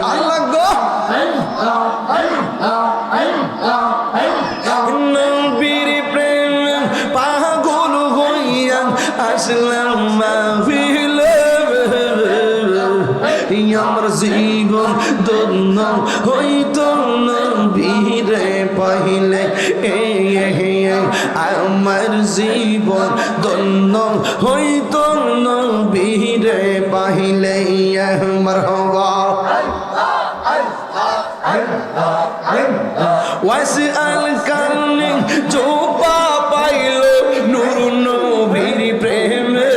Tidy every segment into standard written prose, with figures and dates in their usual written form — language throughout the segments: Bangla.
আল্লাহ গো নবীর প্রেম পাগল হইয়া আসলাম মাহফিলে আমার জীবন ধন্য হইতো নবীরে পাইলে আমার জীবন ধন্য হইতো নবীরে পাইলে মারহাবা ওয়াসআল কারনি চোপা পাইল নূর নবীর প্রেমে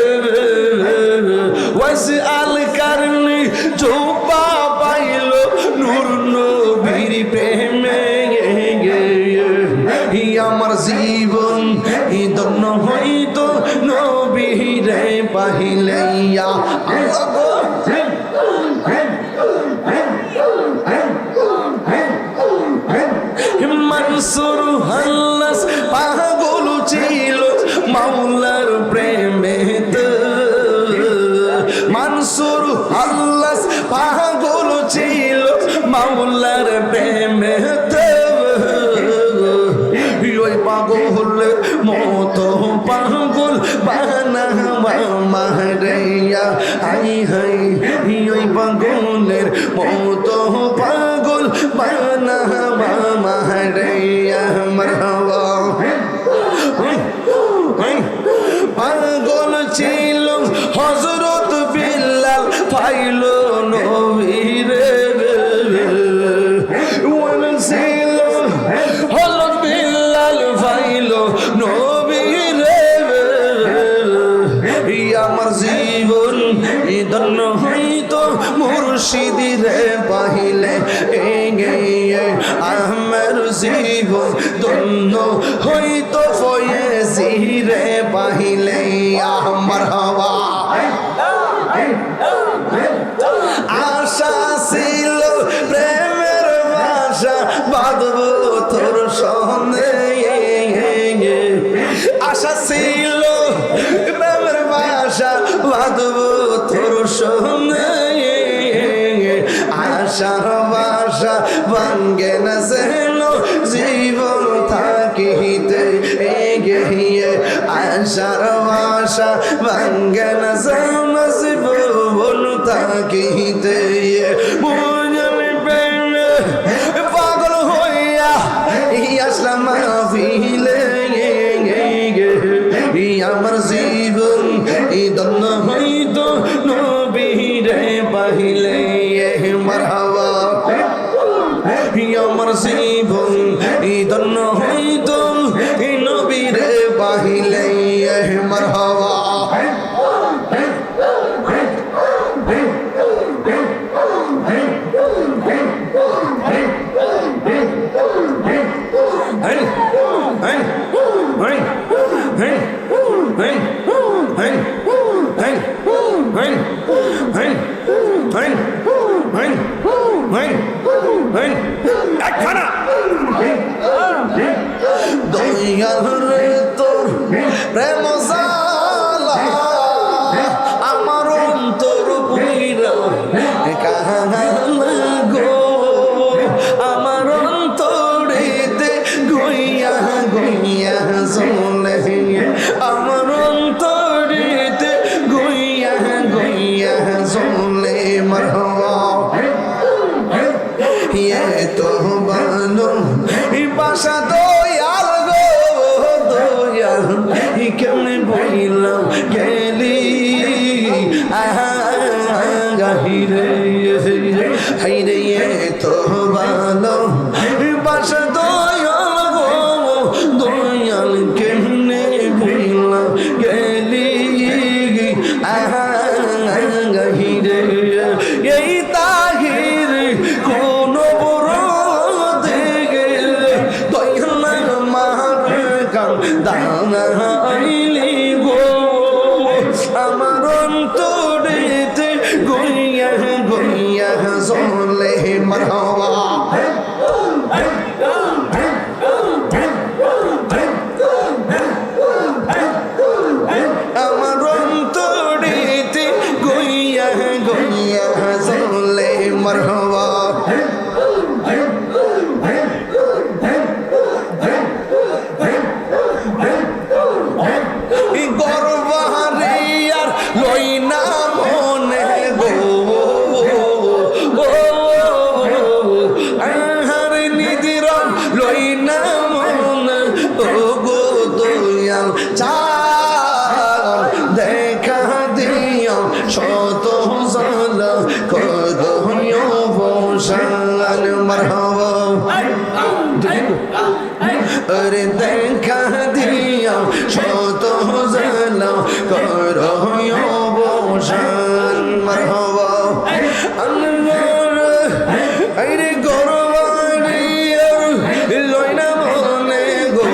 ওয়াসআল কারনি চোপা পাইল নূর নবীর প্রেমে আমার জীবন ধন্য হইতো নবীরে পাইলে মনসুর হাল্লাস পাগল ছিল মাওলার প্রেমেতে মনসুর হাল্লাস পাগল ছিল মাওলার প্রেমেতে ওই পাগলের মতো পাগল বানাবা মাহারাইয়া হাই হাই ওই পাগলের মতো পাগল বানাবা মাহারাইয়া মারহাবা পাগল ছিল হযরত বিল্লাল পাইল নবীরে ছিল হযরত বিল্লাল পাইল নবীরে আমার জীবন ধন্য হইতো মুর্শিদিরে পাইলে আমার জীবন ধন্য হইতো ফয়েজিরে পাইলে আমার হওয়া আশা ছিল প্রেমের ভাষা বাঁধব তোর সনে আশা ছিল প্রেমের ভাষা বাঁধব তোর সনে আশার ভাষা ভাঙ্গে না যেন জীবন থাকিতে আশার ভাষা ভাঙ্গে না যেন জীবন থাকিতে পাগল হইয়া আসলাম মাহফিলে আমার জীবন ধন্য হইতো নবীরে পাইলে মারহাবা আমার জীবন ধন্য হইতো নবীরে পাইলে মারহাবা তোর প্রেম জালা আমার অন্তর পুইরা কাহানা গো আমার অন্তরেতে গইয়া গইয়া চলে আমার অন্তরেতে গইয়া গইয়া চলে মারহাবা তো বানো বাসা দয়াল গো দয়াল কেমনে বইলাম গেলি গাহিরে হাইরে তো বানো বাসা দয়াল গো দয়াল কেমনে বইলাম গেলি গাহিরে এই তাহির কোন বড় দেখে দয়াল মার কাম দানা আইলি গো আমার অন্তরেতে গইয়া গইয়া চলে মারহাবা আমার অন্তরেতে গইয়া গইয়া চলে মারহাবা বসান মারহাবা আরে দেখা দিয়া শত জালা করো বসান মারহাবা আরে গরবানি লইনা মনে গো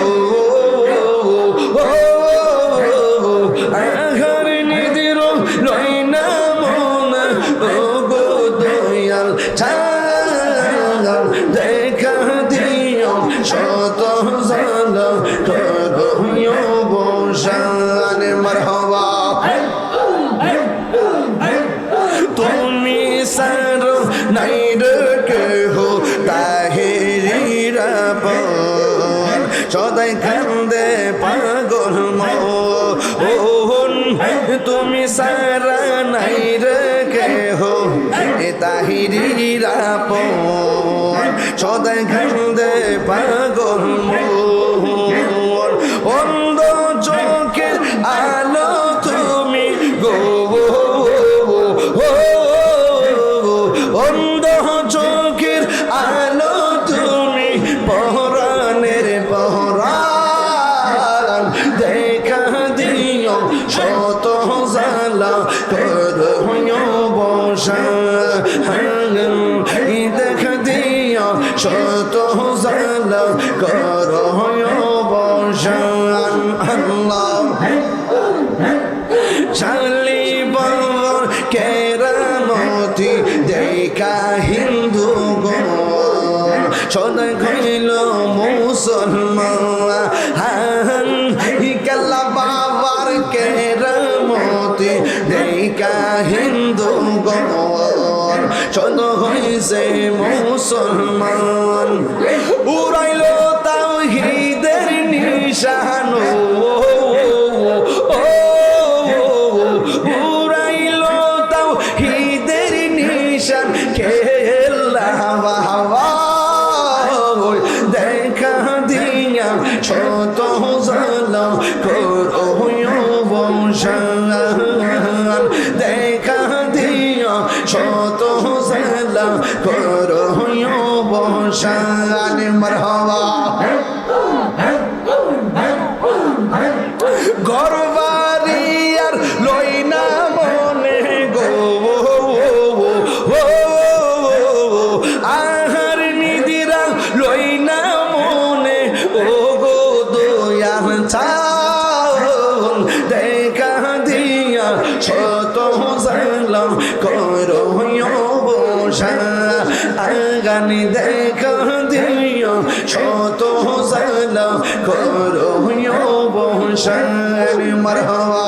আহার নিদির লইনা মনে গো দয়াল দেখা দিও শত জালা করো বসান মারহাবা তুমি সার নাই রে কেহ তাহেরিরা পর সদাই কান্দে পাগল মন তুমি সারা নাই রে কেহ তাহিরিরা পর সদাই কান্দে পাগল মন অন্ধ চোখের আলো তুমি গো অন্ধ চোখের আলো তুমি পহরানের পহরান দেখা দিও শত জালা করো বসান দেখা দিও শত জালা করো বসান আল্লাহ শালি বাবার কেরামতি দেখা হিন্দু গো সদাই কইল মুসলমান হিকাল্লা বাবার কেরামতি দেখা হিন্দু গো সদ হইছে মুসলমান উড়াইল তাওহীদের নিশান উড়াইল তাওহীদের নিশান খেলা বাবা দেখা দিয়া শত জালা করো বসান দেখা দিয়া শত জালা করো বসান মারহাবা গরবারি আর লইনা মনে গো আহার নিদিরা লইনা মনে ও গো দয়াল চাল দেখা দিয়া শত জালা করো বসান আগানি দেখা দিয়া শত জালা করো বসান মারহাবা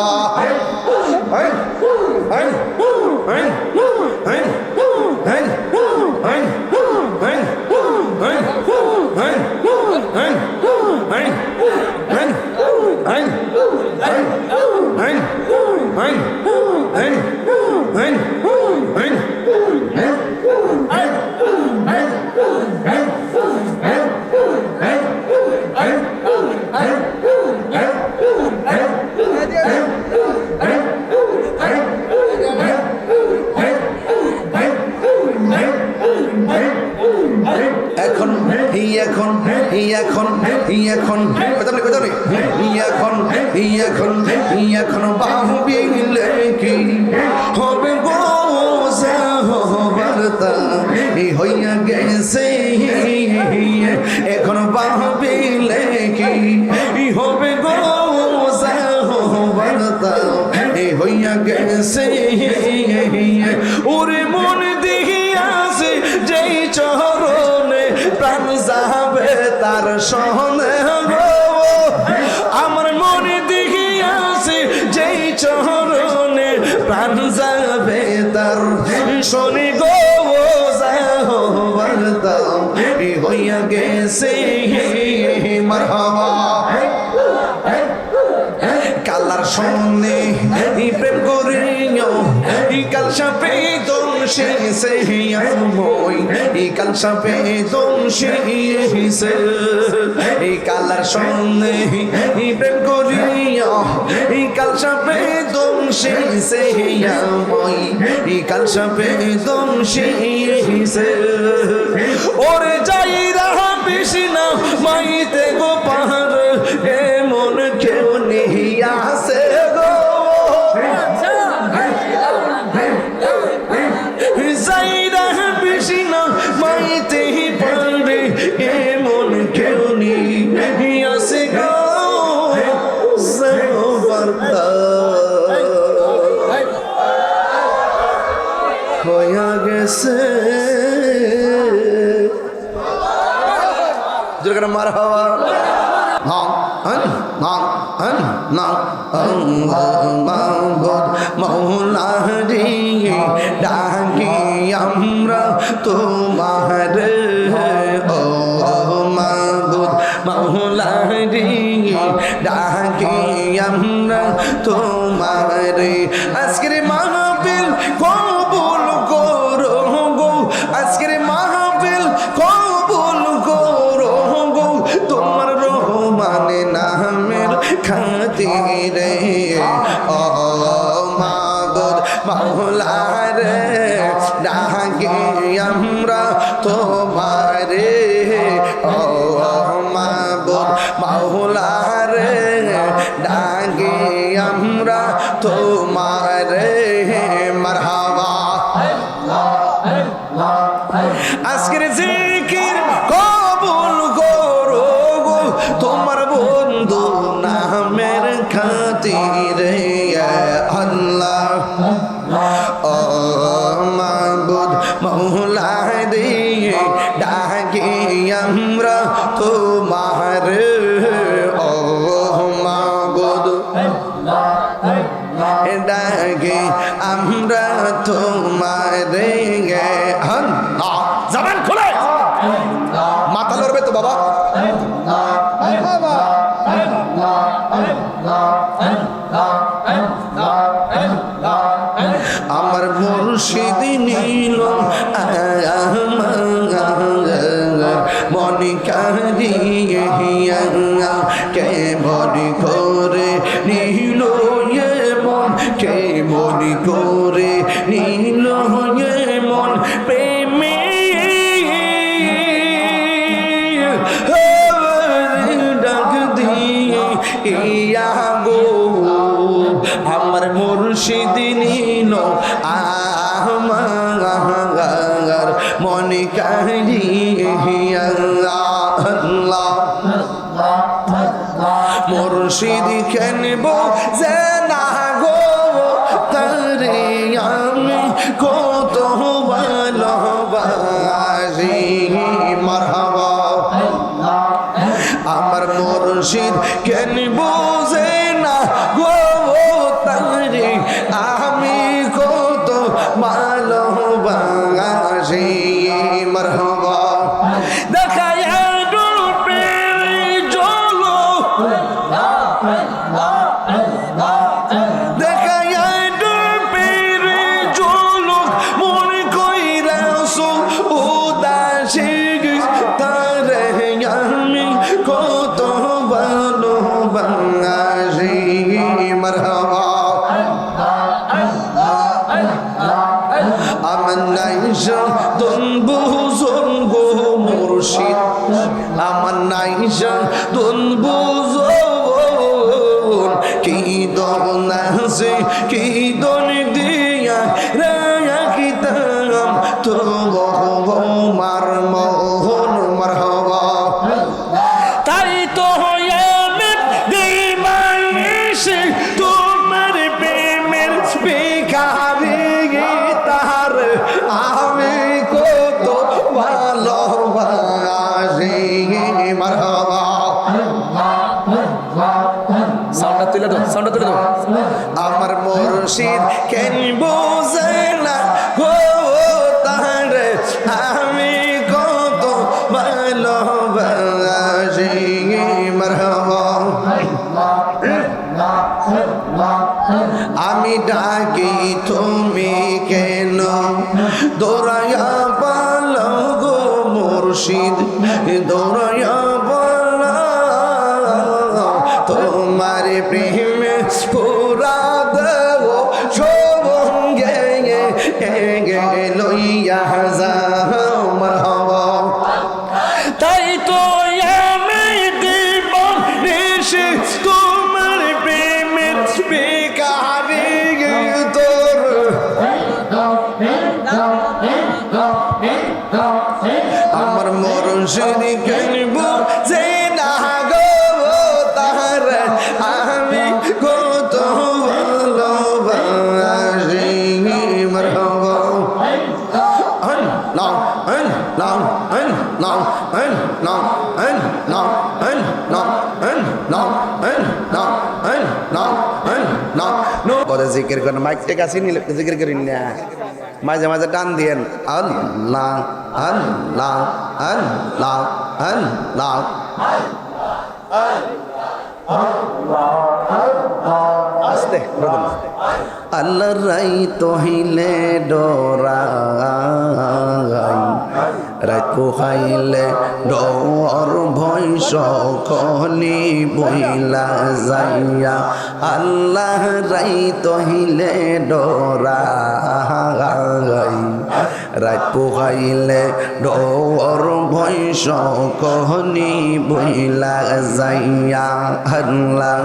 এখন এখন এখন এখন এখন এখন বাহুবিলে কি হবে গো বার্তা হইয়া গেছে এখন বাহুবিলে কি হবে গো বার্তা হইয়া গেছে ওরে মন দিয়াছে যেই চরণে প্রাণ যাবে তার সহনে গো আমার মনে দেখিয়াছে যেই চরণে প্রাণ যাবে তার শনি গো বার্তা হইয়া গেছে মারহাবা কালার সনে প্রেম করিও কাল সাপে দোষে সে মই কাল সাপে দোষে কালার সনে প্রেম করিও কাল সাপে দোষে সে মই কাল সাপে দোষে দিতে গো পাহাড় এমন কেউ নেই আসে গো যাইরা বেশি না মাইতে পারে এমন কেউ নেই আসে গো হইয়া গেছে যেখানে মার হওয়া মৌলা রে ডাকি আমরা তোমার ও মাবুদ মৌলা রে ডাকি আমরা তোমার আজকের মাহফিল কবুল করো গো আজকের মাহফিল কবুল করো গো তোমার রহমানে নামের খাতিরে ও মাবুদ মৌলা রে ডাকি আমরা তোমারে ও মাবুদ মৌলা রে ডাকি আমরা তোমারে মারহাবা আজকের জিকির কবুল করো গো তোমার বন্ধু নামের খাতিরে আল্লাহ ও মাবুদ মৌলা রে ডাকি আমরা তোমার ও মাবুদ ডাকি আমরা তোমার জবান খোলে মাথা লড়বে তো বাবা আমার মুর্শিদ নীল মনি কারিয়ে কে মনি করে নীল মন কে মনি করে নীল মন প্রেমে ডাক দিয়ে ইয়া গো আমার মুর্শিদ নীল আমার মনে কারিয়ে আল্লাহ মুর্শিদ কেনব যে না গো তারে আমি কত ভালোবাসি মারহাবা আমার মুর্শিদ কেনব যে না গো তারে আমি কত ভালোবাসি মারহাবা দেখায় আমার নাইশা দুন বুঝন কি দন আছে কি দন দিয়া রাখিতাম তো মার মোহন মারহাবা তাই তো আমি দিবানিশি তোমার প্রেমের ভিখারি তার আমি কত ভালোবাসি মারহাবা সাউন্ডটা তুলে দাও আমার মুর্শিদ কেন বোঝে না গো তার আমি কত ভালোবাসি মারহাবা আমি ডাকি তুমি কেন দৌড়াইয়া পালো গো মুর্শিদ দৌড়াইয়া তোমার প্রেমে পুরা দেব সবঙ্গে লইয়া যাও মারহাবা তাই তো আমি আমার মুর্শিদ কেনব যে না গো তার আমি কত ভালোবাসি মারহাবা জিকির করেন মাইকটা কাছে নিলে জিকির করেন না মাঝে মাঝে টান দিয়েন আল্লাহ আল্লাহ আল্লাহ আল্লাহ আস্তে আল্লাহ রাই তহিলে ডরাই রাত পোহাইলে ডর ভয় সকলি বইলা যাইয়া আল্লাহ রাই তহিলে ডরাই রাত পোহাইলে ডর ভয় সকলি বইলা যাইয়া আল্লাহ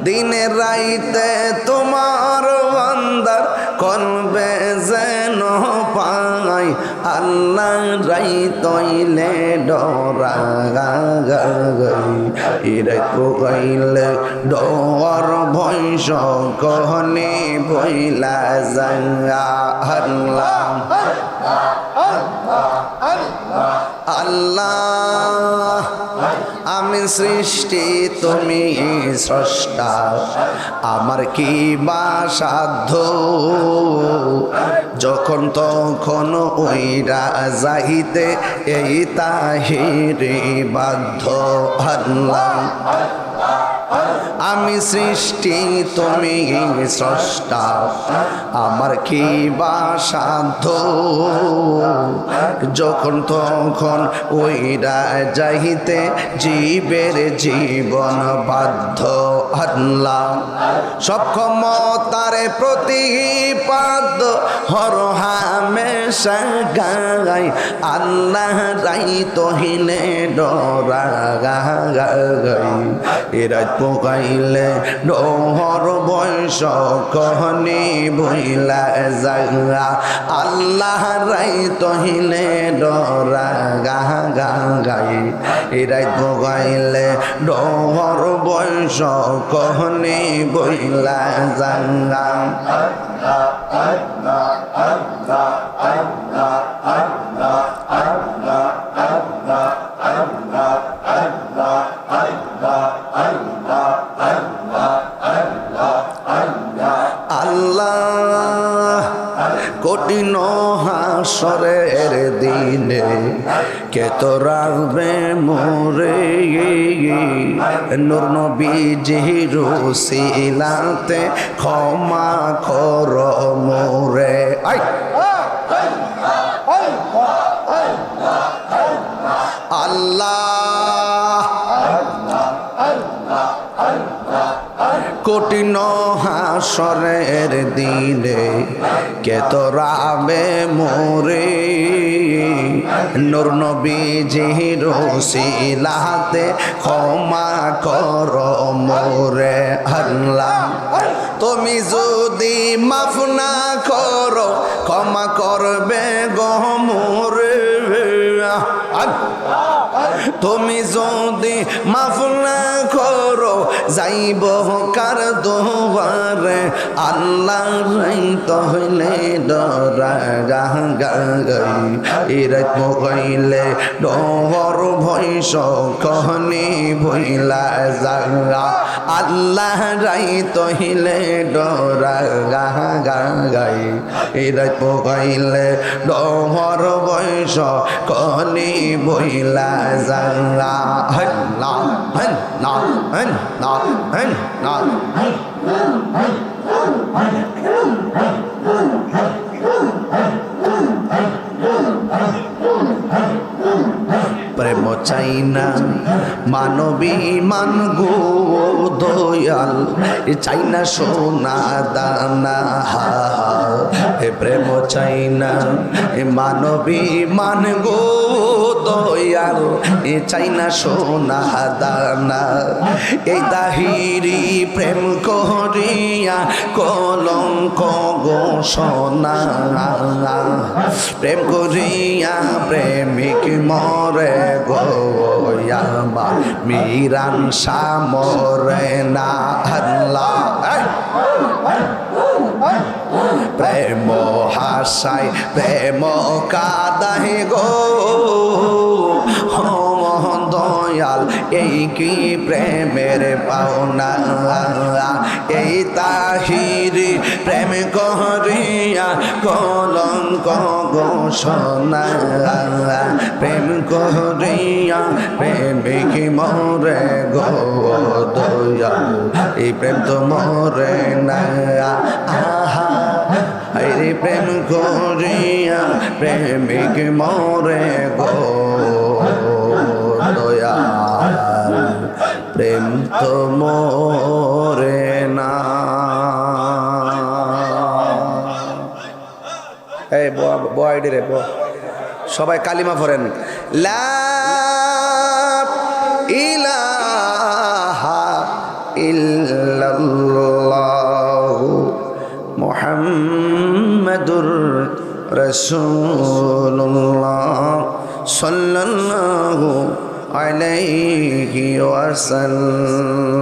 দিনে রাইতে তোমার বান্দার কলবে যেন পাই আল্লাহ রাই তইলে ডরাই রাত পোহাইলে ডর ভয় সকলি বইলা যাইয়া আল্লাহ আল্লাহ আমি সৃষ্টি তুমি স্রষ্টা আমার কি বা সাধ্য যখন তখন ওইরা যাইতে এই তাহিরি বাধ্য আল্লাহ আমি সৃষ্টি তুমি স্রষ্টা আমার কি বা সাধ্য যখন তখন ওইরা যাইতে জীবের জীবন বাধ্য আল্লাহ সক্ষমতার প্রতিপাদ্য হর হামেশা গাই আল্লাহ রাই তহিলে ডরাই রাত পোকাইলে ডহর বয়স কহনি বইলা জাগা আল্লাহ রাই তহিলে ডরা গাই রাত পোকাইলে ডহর বয়স কহনি বইলা জাগা আল্লাহ কঠিন হাসরের দিনে কে তো রাখবে মোরে নূর নবীজির উসিলাতে ক্ষমা কর মোরে আই আল্লাহ কঠিন হাসরের দিনে কে তোরাবে মোরে নূর নবীজির উসিলাতে ক্ষমা কর মোরে আল্লাহ তুমি যদি মাফ না করো ক্ষমা করবে গো মোরে তুমি যদি মাফ না করো যাইব কার দুয়ারে আল্লাহ রাই তহলে ডরা গাই রাত পোকাইলে ডহর ভয় সকলি বইলা জাগা আল্লাহ রাই তহিলে ডরা গাই রাত পোকাইলে ডহর বয়স কলি বইলা জাগা হল্লা হল্লা হল্লা হল্লা প্রেম চাই না মানবী মান গো দয়াল চাই না সোনা দানা হে প্রেম চাই না মানবী মান গো দয়াল এ চাই না সোনা দানা এই তাহিরি প্রেম করিয়া কলঙ্ক গো সোনা প্রেম করিয়া প্রেমিক মরে গো আমার মিরান সামরে না আল্লাহ প্রেম হাসায় প্রেম কাদায় গো দয়াল এই কি প্রেমের পাওনা এই তাহিরি প্রেম করিয়া কলঙ্ক গো সোনা প্রেম করিয়া প্রেমিক মরে গো দয়াল এই প্রেম তো মরে না আহা এই প্রেম করিয়া প্রেমিক মরে গো দয়াল প্রেম তো মরে না এই বয়ডি রে সবাই কালিমা পড়েন লা ইলাহা ইল্লাল্লাহু মুহাম্মাদুর রাসূলুল্লাহ সাল্লাল্লাহু আলাইহি ওয়াসাল্লাম